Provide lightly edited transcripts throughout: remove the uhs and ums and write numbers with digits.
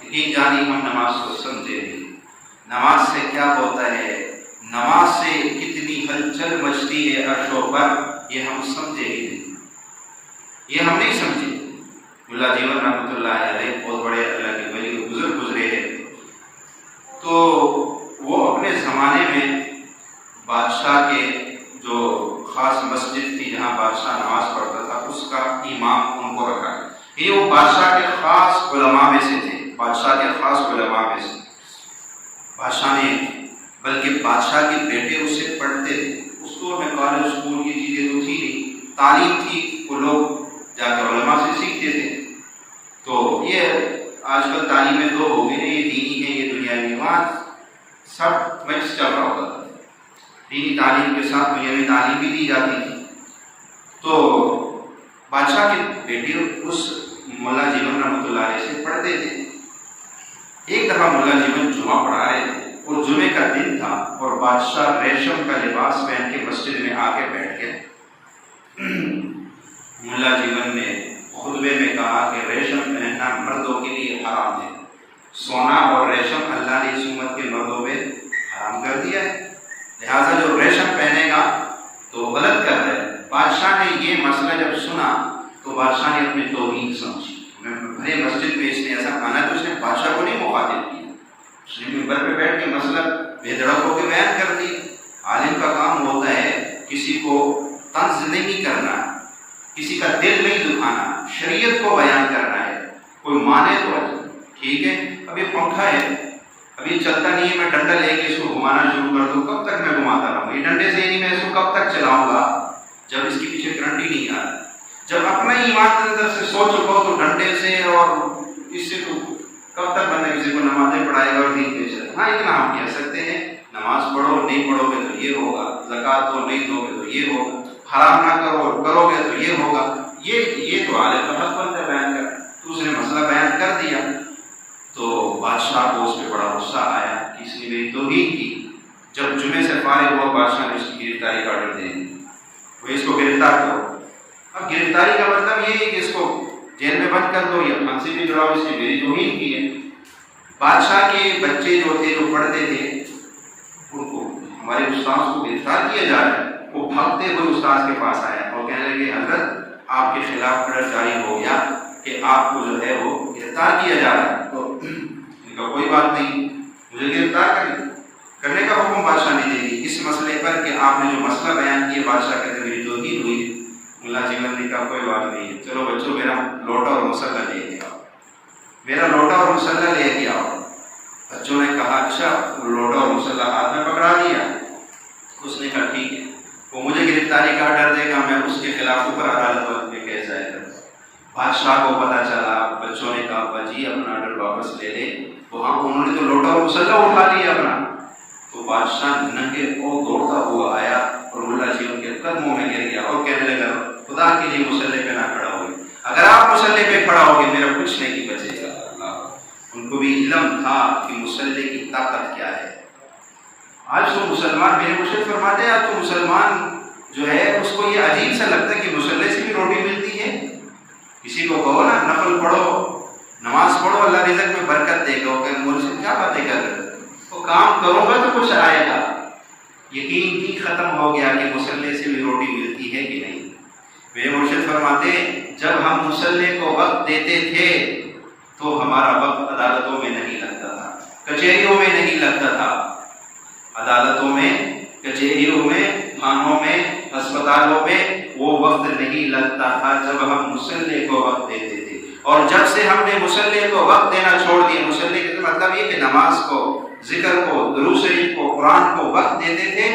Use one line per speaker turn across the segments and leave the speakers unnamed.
یقین جانی ہم نماز کو سمجھے نہیں، نماز سے کیا ہوتا ہے، نماز سے کتنی ہلچل مچتی ہے عرشوں پر، یہ ہم سمجھے ہی نہیں، یہ ہم نہیں سمجھے۔ ملا جیون رحمۃ اللہ علیہ بہت بڑے اللہ کے ولی بزرگ گزرے ہیں، تو وہ اپنے زمانے میں بادشاہ کے جو خاص مسجد تھی جہاں بادشاہ نماز پڑھتا تھا اس کا امام ان کو رکھا، یہ وہ بادشاہ کے خاص علماء میں سے تھے، بادشاہ کے خاص علماء میں سے۔ بادشاہ نے، بلکہ بادشاہ کے بیٹے اس سے پڑھتے تھے، اس دور میں کالج اسکول کی چیزیں تو تھی نہیں، تعلیم تھی، وہ لوگ جا کے علماء سے سیکھتے تھے۔ تو یہ آج کل تعلیمیں دو ہو گئی، یہ دینی ہے یہ دنیاوی، وہاں سب مکس چل رہا ہوتا تھا، دینی تعلیم کے ساتھ دنیاوی تعلیم بھی دی جاتی تھی۔ تو بادشاہ کے بیٹے اس ملا جیون رحمۃ اللہ علیہ سے پڑھتے تھے۔ ایک دفعہ ملا جیون جمعہ پڑھا رہے تھے اور جمعے کا دن تھا، اور بادشاہ ریشم کا لباس پہن کے مسجد میں آ کے بیٹھ گئے۔ ملا جیون نے خطبے میں کہا کہ ریشم پہننا مردوں کے لیے حرام ہے، سونا اور ریشم اللہ نے اس امت کے مردوں پہ حرام کر دیا ہے، لہٰذا جو ریشم پہنے گا تو غلط کر رہا ہے۔ بادشاہ نے یہ مسئلہ جب سنا تو بادشاہ نے اپنی توہین سمجھی، بھلے مسجد میں اس نے ایسا کہا تو اس نے بادشاہ کو نہیں مخاطب کیا، اس نے ممبر پہ بیٹھ کے مسئلہ بے دڑک ہو کے بیان کر دیا۔ عالم کا کام ہوتا ہے کسی کو طنز نہیں کرنا، کسی کا دل نہیں دکھانا، شریعت کو بیان کرنا ہے۔ کوئی مانے تو ٹھیک ہے، اب یہ پنکھا ہے، اب یہ چلتا نہیں ہے، میں ڈنڈا لے کے اس کو گھمانا شروع کر دوں، کب تک میں گھماتا رہوں؟ یہ ڈنڈے سے ہی نہیں، میں اس کو کب تک چلاؤں گا جب اس کے پیچھے کرنٹ ہی نہیں آ رہا۔ جب اپنا ہی ایمان کے اندر سے سوچ چکا تو ڈنڈے سے اور اس سے تو کب تک بندہ کسی کو نمازیں پڑھائے گا اور دین پہ چلے؟ ہاں اتنا ہم کہہ سکتے ہیں، نماز پڑھو، نہیں پڑھو گے تو یہ ہوگا، زکوٰۃ دو، نہیں دو گے تو یہ ہوگا، حرام نہ کرو، کرو گے تو یہ ہوگا۔ یہ تو عالم کا حق بنتا ہے بیان کر، تو اس نے مسئلہ بیان کر دیا تو بادشاہ کو اس پہ بڑا غصہ آیا کہ اس نے میری توہین کی۔ جب جمعے سے فارغ ہوا بادشاہ نے اس کی گرفتاری کا آرڈر دے دیا، وہ اس کو گرفتار کرو۔ اب گرفتاری کا مطلب یہ ہے کہ اس کو جیل میں بند کر دو یا پھانسی بھی جڑاؤ، اس نے میری توہین کی ہے۔ بادشاہ کے بچے جو تھے جو پڑھتے تھے ان کو، ہمارے استاذ کو گرفتار کیا جا رہا ہے، وہ بھاگتے ہوئے استاذ کے پاس آیا اور کہنے لگے حضرت آپ کے خلاف آرڈر جاری ہو گیا کہ آپ کو جو ہے وہ گرفتار کیا جا رہا ہے۔ تو ان کا کوئی بات نہیں، مجھے گرفتار کرنے کا حکم بادشاہ نے دے دی اس مسئلے پر کہ آپ نے جو مسئلہ بیان کیا بادشاہ کہتے میری توہین ہوئی۔ ملا جیون نے کہا کوئی بات نہیں، چلو بچوں میرا لوٹا اور مسلح لے کے آؤ، میرا لوٹا اور مسلح لے کے آؤ۔ بچوں نے کہا اچھا، لوٹا اور مسلح ہاتھ میں پکڑا دیا۔ اس نے کہا ٹھیک ہے، وہ مجھے گرفتاری کا آرڈر دے گا، میں اس کے خلاف اوپر عدالت میں کیس دائر کروں۔ بادشاہ کو پتہ چلا، بچوں نے کہا ابا جی اپنا آرڈر واپس لے لے، وہاں انہوں نے تو لوٹا اور مسلح اٹھا لیا اپنا۔ تو بادشاہ ننگے اور دوڑتا ہوا آیا اور ملا جیون کے قدموں میں گر گیا اور کہنے لگا خدا کے لیے مسلح پہ نہ کھڑا ہوئے، اگر آپ مسلح پہ کھڑا ہوگے میرا کچھ نہیں بچے گا۔ اللہ، ان کو بھی علم تھا کہ مسلح کی طاقت کیا ہے۔ آج تو مسلمان، میرے مرشد فرماتے ہیں آج تو مسلمان جو ہے اس کو یہ عجیب سا لگتا ہے کہ مسلح سے بھی روٹی ملتی ہے۔ کسی کو کہو نا نفل پڑھو، نماز پڑھو، اللہ رزق میں برکت دے گا، کہ مرشد کیا باتیں کر رہے ہیں، وہ کام کرو گا تو کچھ آئے گا۔ یقین ہی ختم ہو گیا کہ مسلح سے بھی روٹی ملتی ہے کہ نہیں۔ میرے مرشد فرماتے جب ہم مسلح کو وقت دیتے تھے تو ہمارا وقت عدالتوں میں نہیں لگتا تھا، کچہریوں میں نہیں لگتا تھا، عدالتوں میں، کچہریوں میں، تھانوں میں، ہسپتالوں میں وہ وقت نہیں لگتا تھا جب ہم مسلح کو وقت دیتے تھے۔ اور جب سے ہم نے مسلح کو وقت دینا چھوڑ دیا، مسلح کا مطلب یہ کہ نماز کو، ذکر کو، دروس شریف کو، قرآن کو وقت دیتے تھے،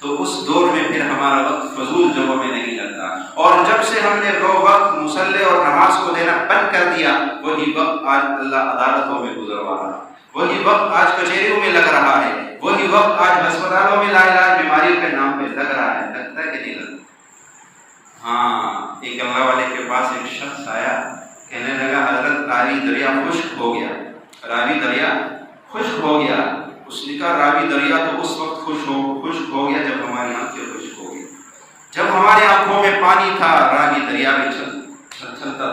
تو اس دور میں پھر ہمارا وقت فضول جگہوں میں نہیں لگتا۔ اور جب سے ہم نے وہ وقت مسلح اور نماز کو دینا بند کر دیا، وہی وقت آج اللہ عدالتوں میں گزروا رہا ہے، وہی وقت آج کچہریوں میں لگ رہا ہے، وہی وقت آج ہسپتالوں میں لا علاج بیماریوں کے نام پہ لگ رہا ہے۔ لگتا ہے کہ نہیں لگتا؟ ہاں، ایک اللہ والے کے پاس ایک شخص آیا، کہنے لگا حضرت راوی دریا خشک ہو گیا، راوی دریا خشک ہو گیا۔ اس نے کہا راوی دریا تو اس وقت خشک ہو گیا جب ہماری آنکھیں خشک ہو گئی، جب ہماری آنکھوں میں پانی تھا راوی دریا میں چلتا تھا۔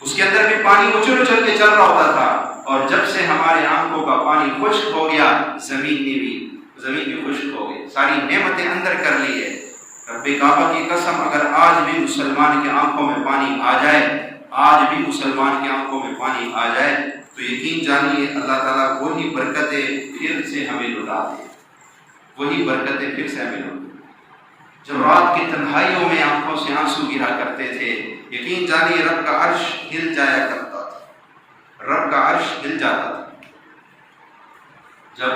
اس کے اندر بھی پانی اچھل اچھل کے چل رہا ہوتا تھا، اور جب سے ہمارے آنکھوں کا پانی خشک ہو گیا، زمین بھی خشک ہو گئی، ساری نعمتیں اندر کر لی ہے۔ رب کعبہ کی قسم، اگر آج بھی مسلمان کی آنکھوں میں پانی آ جائے، آج بھی مسلمان کی آنکھوں میں پانی آ جائے، تو یقین جانیے اللہ تعالیٰ وہی برکتیں پھر سے ہمیں لوٹا دے، وہی برکتیں پھر سے ہمیں لوٹا دے۔ جب رات کی تنہائیوں میں آنکھوں سے آنسو گرا کرتے تھے، یقین جانیے رب کا عرش ہل جایا کرتا تھا، رب کا عرش ہل جاتا تھا جب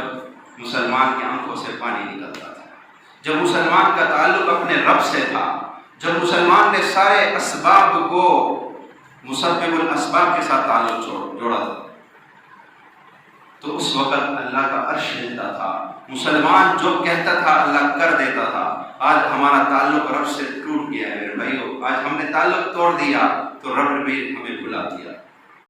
مسلمان کی آنکھوں سے پانی نکلتا تھا، جب مسلمان کا تعلق اپنے رب سے تھا، جب مسلمان نے سارے اسباب کو مسبب الاسباب کے ساتھ تعلق جوڑا تھا، تو اس وقت اللہ کا عرش ہلتا تھا، مسلمان جو کہتا تھا اللہ کر دیتا تھا۔ آج ہمارا تعلق رب سے ٹوٹ گیا ہے میرے بھائیو، آج ہم نے تعلق توڑ دیا تو رب نے بھی ہمیں بھلا دیا۔